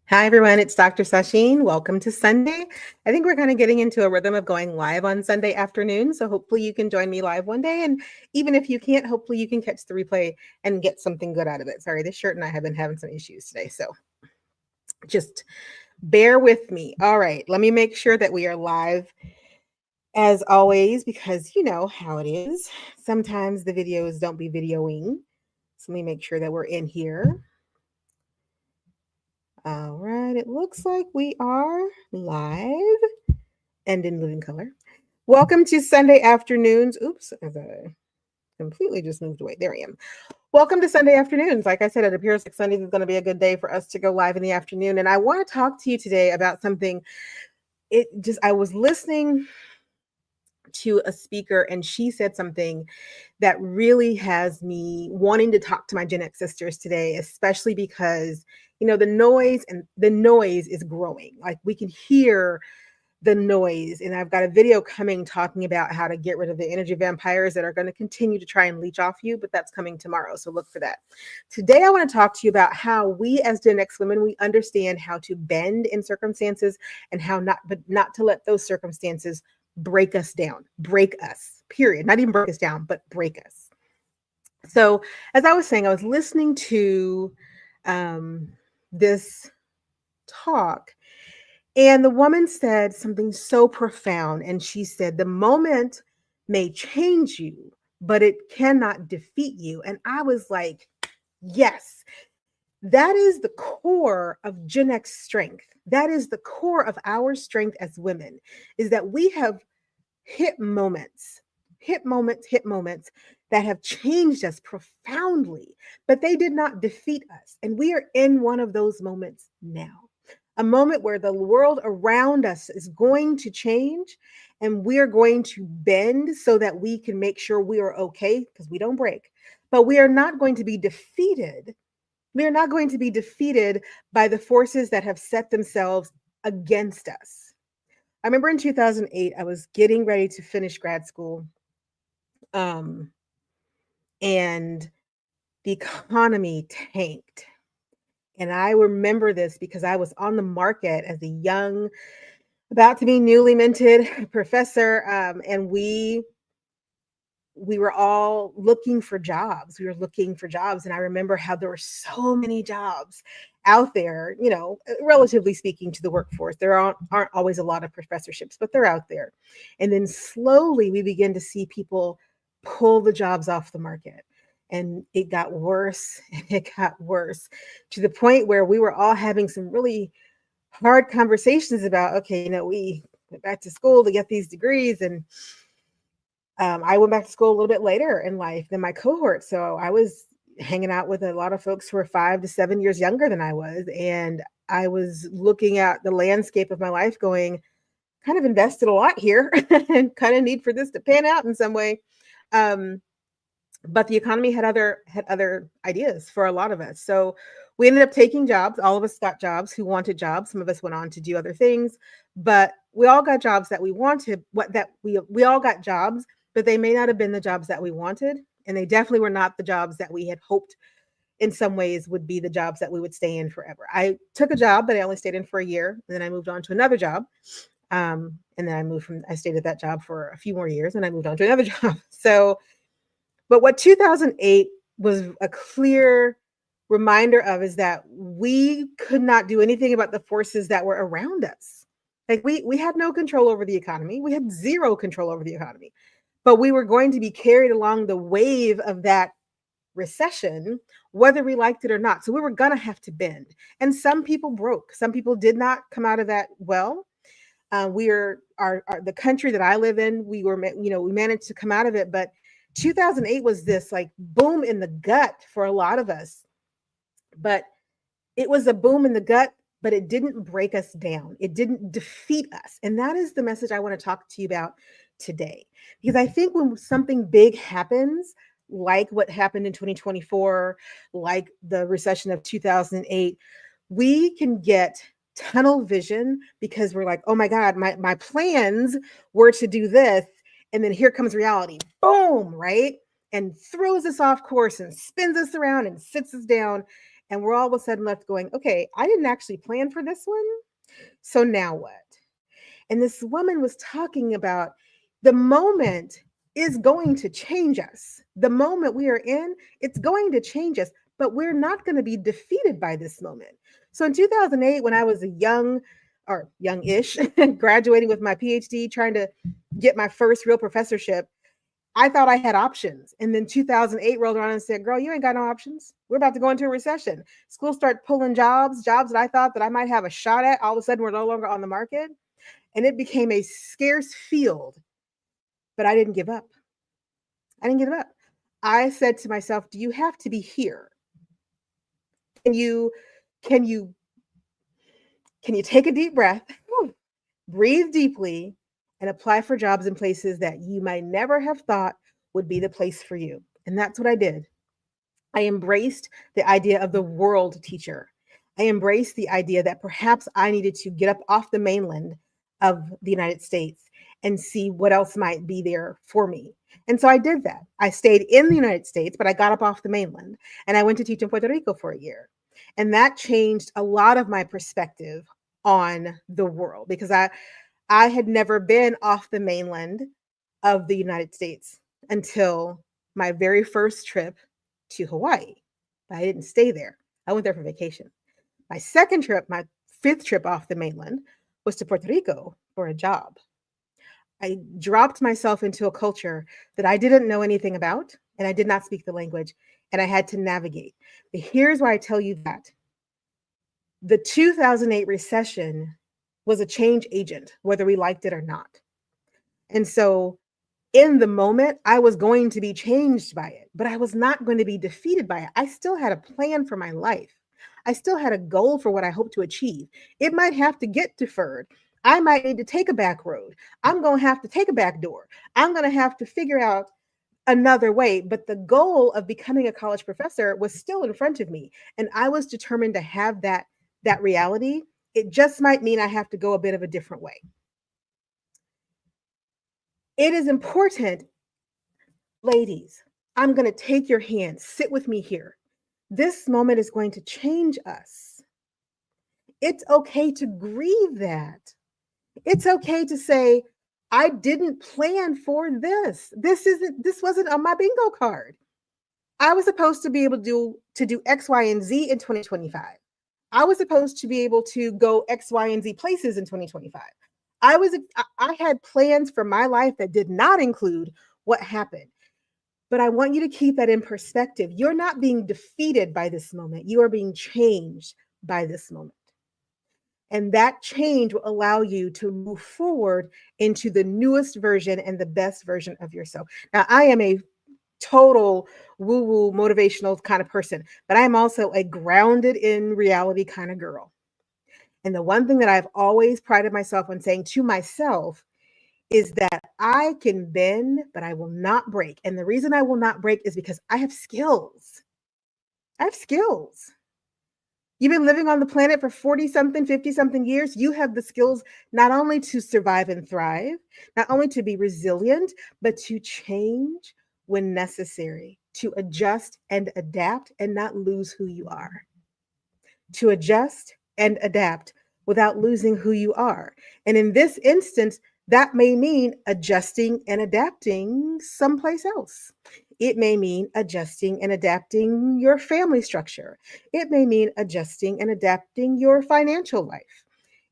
Hi, everyone. It's Dr. Sasheen. Welcome to Sunday. I think we're kind of getting into a rhythm of going live on Sunday afternoon. So hopefully you can join me live one day. And even if you can't, hopefully you can catch the replay and get something good out of it. Sorry, this shirt and I have been having some issues today. So just bear with me. All right. Let me make sure that we are live as always, because you know how it is. Sometimes the videos don't be videoing. So let me make sure that we're in here. All right, it looks like we are live and in living color. Welcome to Sunday afternoons. Oops, as I completely just moved away. There I am. Welcome to Sunday afternoons. Like I said, it appears like Sunday is going to be a good day for us to go live in the afternoon. And I want to talk to you today about something. I was listening to a speaker and she said something that really has me wanting to talk to my GEnX sisters today, especially because the noise is growing. Like we can hear the noise, and I've got a video coming talking about how to get rid of the energy vampires that are going to continue to try and leech off you, but that's coming tomorrow, so look for that. Today I want to talk to you about how we as GEnX women, we understand how to bend in circumstances and how not to let those circumstances break us down, break us, period. Not even break us down, but break us. So as I was saying, I was listening to this talk, and the woman said something so profound. And she said, the moment may change you, but it cannot defeat you. And I was like, yes, that is the core of GEnX strength. That is the core of our strength as women, is that we have hit moments that have changed us profoundly, but they did not defeat us. And we are in one of those moments now. A moment where the world around us is going to change and we are going to bend so that we can make sure we are okay, because we don't break. But we are not going to be defeated. We are not going to be defeated by the forces that have set themselves against us. I remember in 2008, I was getting ready to finish grad school. And the economy tanked. And I remember this because I was on the market as a young, about to be newly minted professor, and we were all looking for jobs. We were looking for jobs, and I remember how there were so many jobs out there. You know, relatively speaking to the workforce, there aren't always a lot of professorships, but they're out there. And then slowly we begin to see people pull the jobs off the market. And it got worse and it got worse to the point where we were all having some really hard conversations about, okay, we went back to school to get these degrees. And I went back to school a little bit later in life than my cohort. So I was hanging out with a lot of folks who were 5 to 7 years younger than I was. And I was looking at the landscape of my life going, kind of invested a lot here and kind of need for this to pan out in some way. But the economy had other ideas for a lot of us. So we ended up taking jobs. All of us got jobs who wanted jobs. Some of us went on to do other things, but we all got jobs that we wanted. We all got jobs, but they may not have been the jobs that we wanted. And they definitely were not the jobs that we had hoped in some ways would be the jobs that we would stay in forever. I took a job that I only stayed in for a year, and then I moved on to another job. And then I stayed at that job for a few more years, and I moved on to another job. But what 2008 was a clear reminder of is that we could not do anything about the forces that were around us. Like we had no control over the economy. We had zero control over the economy, but we were going to be carried along the wave of that recession, whether we liked it or not. So we were going to have to bend. And some people broke. Some people did not come out of that well. The country that I live in, we managed to come out of it, but 2008 was this like boom in the gut for a lot of us. But it was a boom in the gut, but it didn't break us down. It didn't defeat us. And that is the message I want to talk to you about today. Because I think when something big happens, like what happened in 2024, like the recession of 2008, we can get tunnel vision because we're like, oh my God, my plans were to do this. And then here comes reality, boom, right? And throws us off course and spins us around and sits us down. And we're all of a sudden left going, okay, I didn't actually plan for this one. So now what? And this woman was talking about the moment is going to change us. The moment we are in, it's going to change us, but we're not going to be defeated by this moment. So in 2008, when I was a young or youngish, graduating with my PhD, trying to get my first real professorship, I thought I had options. And then 2008 rolled around and said, girl, you ain't got no options. We're about to go into a recession. Schools start pulling jobs that I thought that I might have a shot at. All of a sudden, we're no longer on the market. And it became a scarce field. But I didn't give up. I didn't give up. I said to myself, do you have to be here? Can you can you can you take a deep breath, breathe deeply, and apply for jobs in places that you might never have thought would be the place for you? And that's what I did. I embraced the idea of the world teacher. I embraced the idea that perhaps I needed to get up off the mainland of the United States and see what else might be there for me. And so I did that. I stayed in the United States, but I got up off the mainland and I went to teach in Puerto Rico for a year. And that changed a lot of my perspective on the world because I had never been off the mainland of the United States until my very first trip to Hawaii. But I didn't stay there. I went there for vacation. My second trip, my fifth trip off the mainland, was to Puerto Rico for a job. I dropped myself into a culture that I didn't know anything about, and I did not speak the language, and I had to navigate. But here's why I tell you that. The 2008 recession was a change agent, whether we liked it or not. And so in the moment, I was going to be changed by it, but I was not going to be defeated by it. I still had a plan for my life. I still had a goal for what I hope to achieve. It might have to get deferred. I might need to take a back road. I'm going to have to take a back door. I'm going to have to figure out another way. But the goal of becoming a college professor was still in front of me. And I was determined to have that reality. It just might mean I have to go a bit of a different way. It is important, ladies, I'm going to take your hand, sit with me here. This moment is going to change us. It's okay to grieve that. It's okay to say, I didn't plan for this. This wasn't on my bingo card. I was supposed to be able to do X, Y, and Z in 2025. I was supposed to be able to go X, Y, and Z places in 2025. I had plans for my life that did not include what happened. But I want you to keep that in perspective. You're not being defeated by this moment. You are being changed by this moment. And that change will allow you to move forward into the newest version and the best version of yourself. Now, I am a total woo-woo motivational kind of person, but I'm also a grounded in reality kind of girl. And the one thing that I've always prided myself on saying to myself is that I can bend, but I will not break. And the reason I will not break is because I have skills. I have skills. You've been living on the planet for 40 something, 50 something years. You have the skills not only to survive and thrive, not only to be resilient, but to change when necessary, to adjust and adapt and not lose who you are. To adjust and adapt without losing who you are. And in this instance, that may mean adjusting and adapting someplace else. It may mean adjusting and adapting your family structure. It may mean adjusting and adapting your financial life.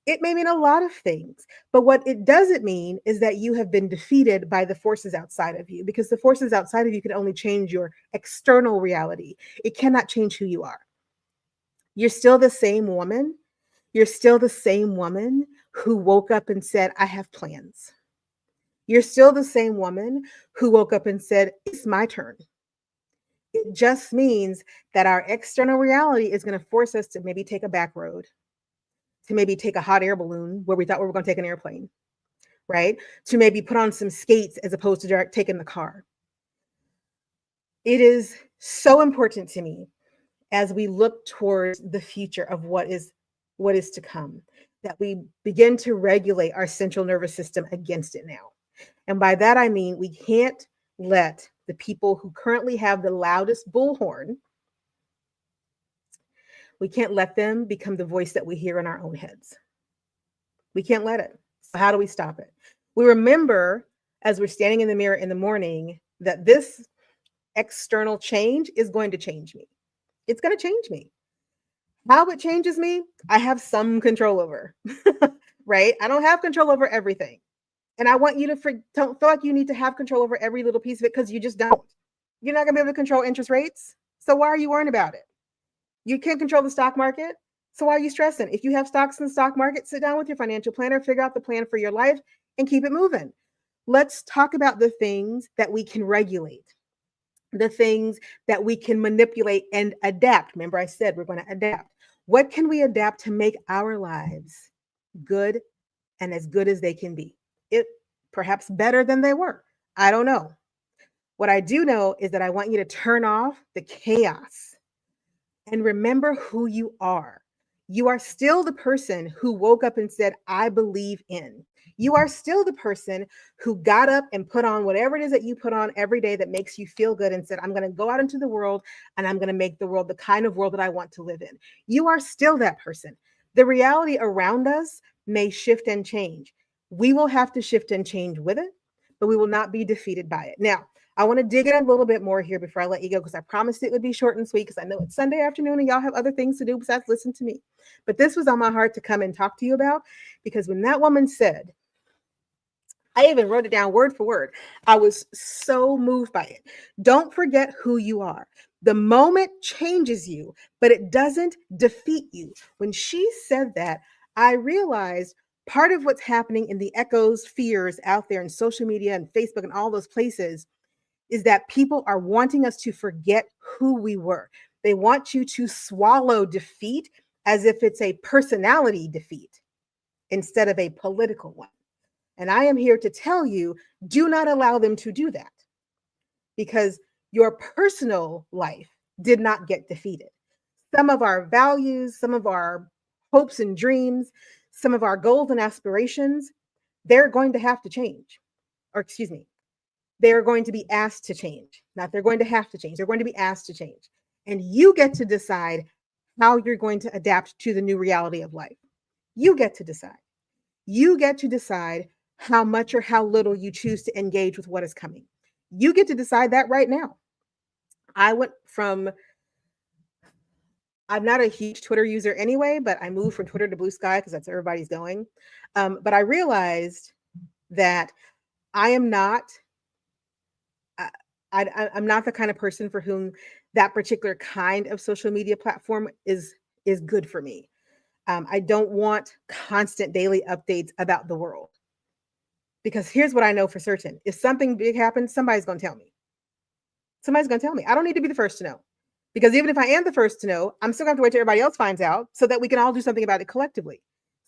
It may mean a lot of things, but what it doesn't mean is that you have been defeated by the forces outside of you, because the forces outside of you can only change your external reality. It cannot change who you are. You're still the same woman. You're still the same woman who woke up and said, I have plans. You're still the same woman who woke up and said, it's my turn. It just means that our external reality is going to force us to maybe take a back road, to maybe take a hot air balloon where we thought we were going to take an airplane, right? To maybe put on some skates as opposed to direct taking the car. It is so important to me as we look towards the future of what is to come, that we begin to regulate our central nervous system against it now. And by that, I mean, we can't let the people who currently have the loudest bullhorn We can't let them become the voice that we hear in our own heads. We can't let it. So how do we stop it? We remember as we're standing in the mirror in the morning that this external change is going to change me. It's going to change me. How it changes me, I have some control over, right? I don't have control over everything. And I want you to don't feel like you need to have control over every little piece of it because you just don't. You're not going to be able to control interest rates. So why are you worrying about it? You can't control the stock market. So why are you stressing? If you have stocks in the stock market, sit down with your financial planner, figure out the plan for your life, and keep it moving. Let's talk about the things that we can regulate, the things that we can manipulate and adapt. Remember, I said we're going to adapt. What can we adapt to make our lives good and as good as they can be? It perhaps better than they were. I don't know. What I do know is that I want you to turn off the chaos and remember who you are. You are still the person who woke up and said, I believe in. You are still the person who got up and put on whatever it is that you put on every day that makes you feel good and said, I'm going to go out into the world and I'm going to make the world the kind of world that I want to live in. You are still that person. The reality around us may shift and change. We will have to shift and change with it, but we will not be defeated by it. Now, I want to dig in a little bit more here before I let you go, because I promised it would be short and sweet because I know it's Sunday afternoon and y'all have other things to do besides listen to me. But this was on my heart to come and talk to you about, because when that woman said, I even wrote it down word for word, I was so moved by it. Don't forget who you are. The moment changes you, but it doesn't defeat you. When she said that, I realized part of what's happening in the echoes, fears out there in social media and Facebook and all those places is that people are wanting us to forget who we were. They want you to swallow defeat as if it's a personality defeat instead of a political one. And I am here to tell you, do not allow them to do that, because your personal life did not get defeated. Some of our values, some of our hopes and dreams, some of our goals and aspirations, they're going to have to change. Or excuse me, they're going to be asked to change. Not they're going to have to change. They're going to be asked to change. And you get to decide how you're going to adapt to the new reality of life. You get to decide. You get to decide how much or how little you choose to engage with what is coming. You get to decide that right now. I went from, I'm not a huge Twitter user anyway, but I moved from Twitter to Blue Sky because that's where everybody's going. But I realized that I am not, I'm not the kind of person for whom that particular kind of social media platform is good for me. I don't want constant daily updates about the world, because here's what I know for certain. If something big happens, somebody's going to tell me. Somebody's going to tell me. I don't need to be the first to know, because even if I am the first to know, I'm still going to have to wait till everybody else finds out so that we can all do something about it collectively.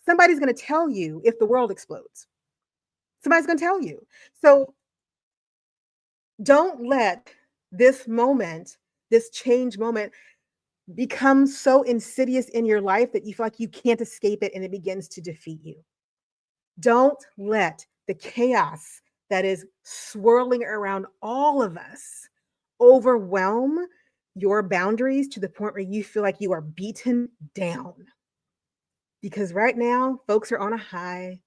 Somebody's going to tell you if the world explodes. Somebody's going to tell you. So don't let this moment, this change moment, become so insidious in your life that you feel like you can't escape it and it begins to defeat you. Don't let the chaos that is swirling around all of us overwhelm your boundaries to the point where you feel like you are beaten down. Because right now, folks are on a high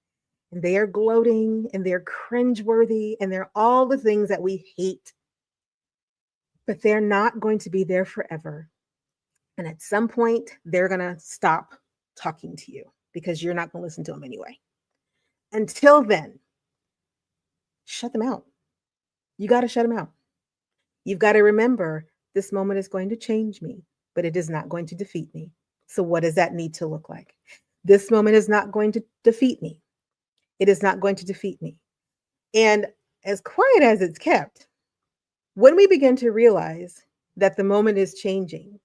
and they are gloating and they're cringeworthy and they're all the things that we hate. But they're not going to be there forever. And at some point, they're going to stop talking to you because you're not going to listen to them anyway. Until then, shut them out. You got to shut them out. You've got to remember, this moment is going to change me, but it is not going to defeat me. So what does that need to look like? This moment is not going to defeat me. It is not going to defeat me. And as quiet as it's kept, when we begin to realize that the moment is changing,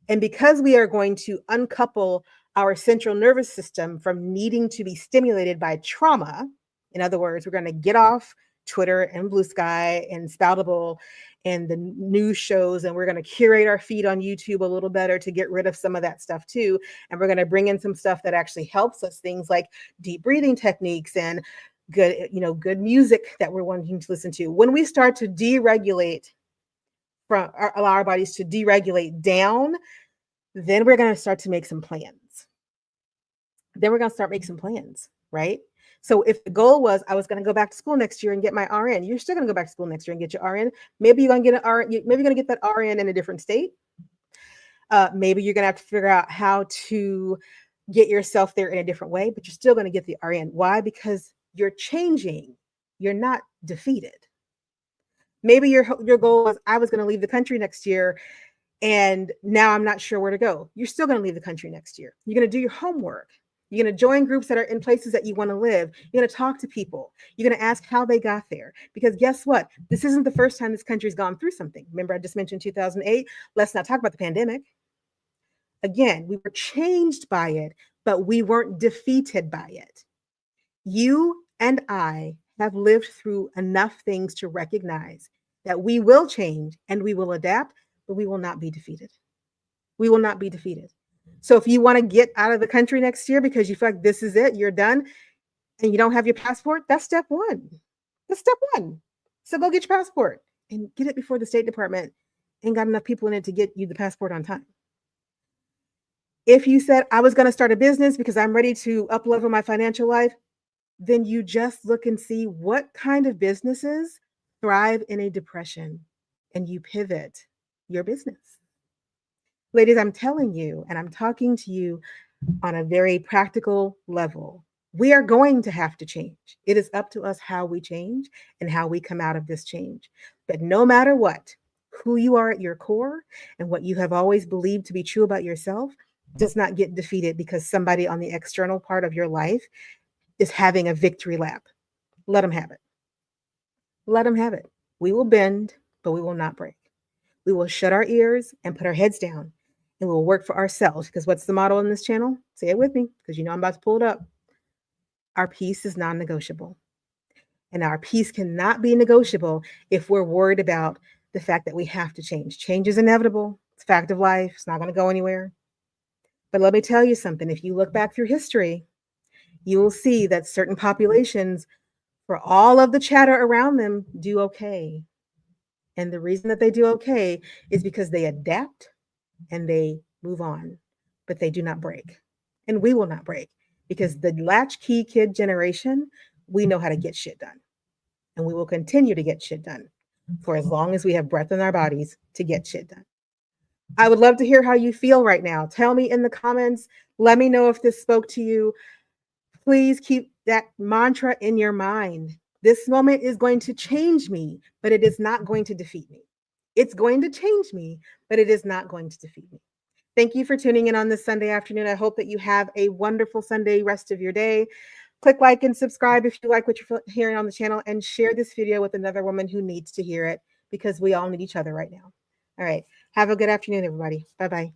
and because we are going to uncouple our central nervous system from needing to be stimulated by trauma, in other words, we're going to get off Twitter and Blue Sky and Spoutable and the news shows, and we're going to curate our feed on YouTube a little better to get rid of some of that stuff too. And we're going to bring in some stuff that actually helps us, things like deep breathing techniques and good music that we're wanting to listen to. When we start to deregulate, allow our bodies to deregulate down, Then we're going to start to make some plans. Then we're going to start making some plans, right? So if the goal was I was going to go back to school next year and get my RN, you're still going to go back to school next year and get your RN. Maybe you're going to get an RN. Maybe you're going to get that RN in a different state. Maybe you're going to have to figure out how to get yourself there in a different way, but you're still going to get the RN. Why? Because you're changing. You're not defeated. Maybe your goal was I was going to leave the country next year and now I'm not sure where to go. You're still going to leave the country next year. You're going to do your homework. You're going to join groups that are in places that you want to live. You're going to talk to people. You're going to ask how they got there. Because guess what? This isn't the first time this country's gone through something. Remember, I just mentioned 2008. Let's not talk about the pandemic. Again, we were changed by it, but we weren't defeated by it. You and I have lived through enough things to recognize that we will change and we will adapt, but we will not be defeated. We will not be defeated. So if you want to get out of the country next year because you feel like this is it, you're done, and you don't have your passport, that's step one. That's step one. So go get your passport and get it before the State Department ain't got enough people in it to get you the passport on time. If you said, I was going to start a business because I'm ready to up-level my financial life, then you just look and see what kind of businesses thrive in a depression and you pivot your business. Ladies, I'm telling you, and I'm talking to you on a very practical level. We are going to have to change. It is up to us how we change and how we come out of this change. But no matter what, who you are at your core and what you have always believed to be true about yourself does not get defeated because somebody on the external part of your life is having a victory lap. Let them have it. Let them have it. We will bend, but we will not break. We will shut our ears and put our heads down and we'll work for ourselves. Because what's the motto on this channel? Say it with me, because you know I'm about to pull it up. Our peace is non-negotiable. And our peace cannot be negotiable if we're worried about the fact that we have to change. Change is inevitable. It's a fact of life. It's not going to go anywhere. But let me tell you something. If you look back through history, you will see that certain populations, for all of the chatter around them, do okay. And the reason that they do okay is because they adapt and they move on, but they do not break. And we will not break because the latchkey kid generation, we know how to get shit done. And we will continue to get shit done for as long as we have breath in our bodies to get shit done. I would love to hear how you feel right now. Tell me in the comments. Let me know if this spoke to you. Please keep that mantra in your mind. This moment is going to change me, but it is not going to defeat me. It's going to change me, but it is not going to defeat me. Thank you for tuning in on this Sunday afternoon. I hope that you have a wonderful Sunday rest of your day. Click like and subscribe if you like what you're hearing on the channel, and share this video with another woman who needs to hear it, because we all need each other right now. All right. Have a good afternoon, everybody. Bye-bye.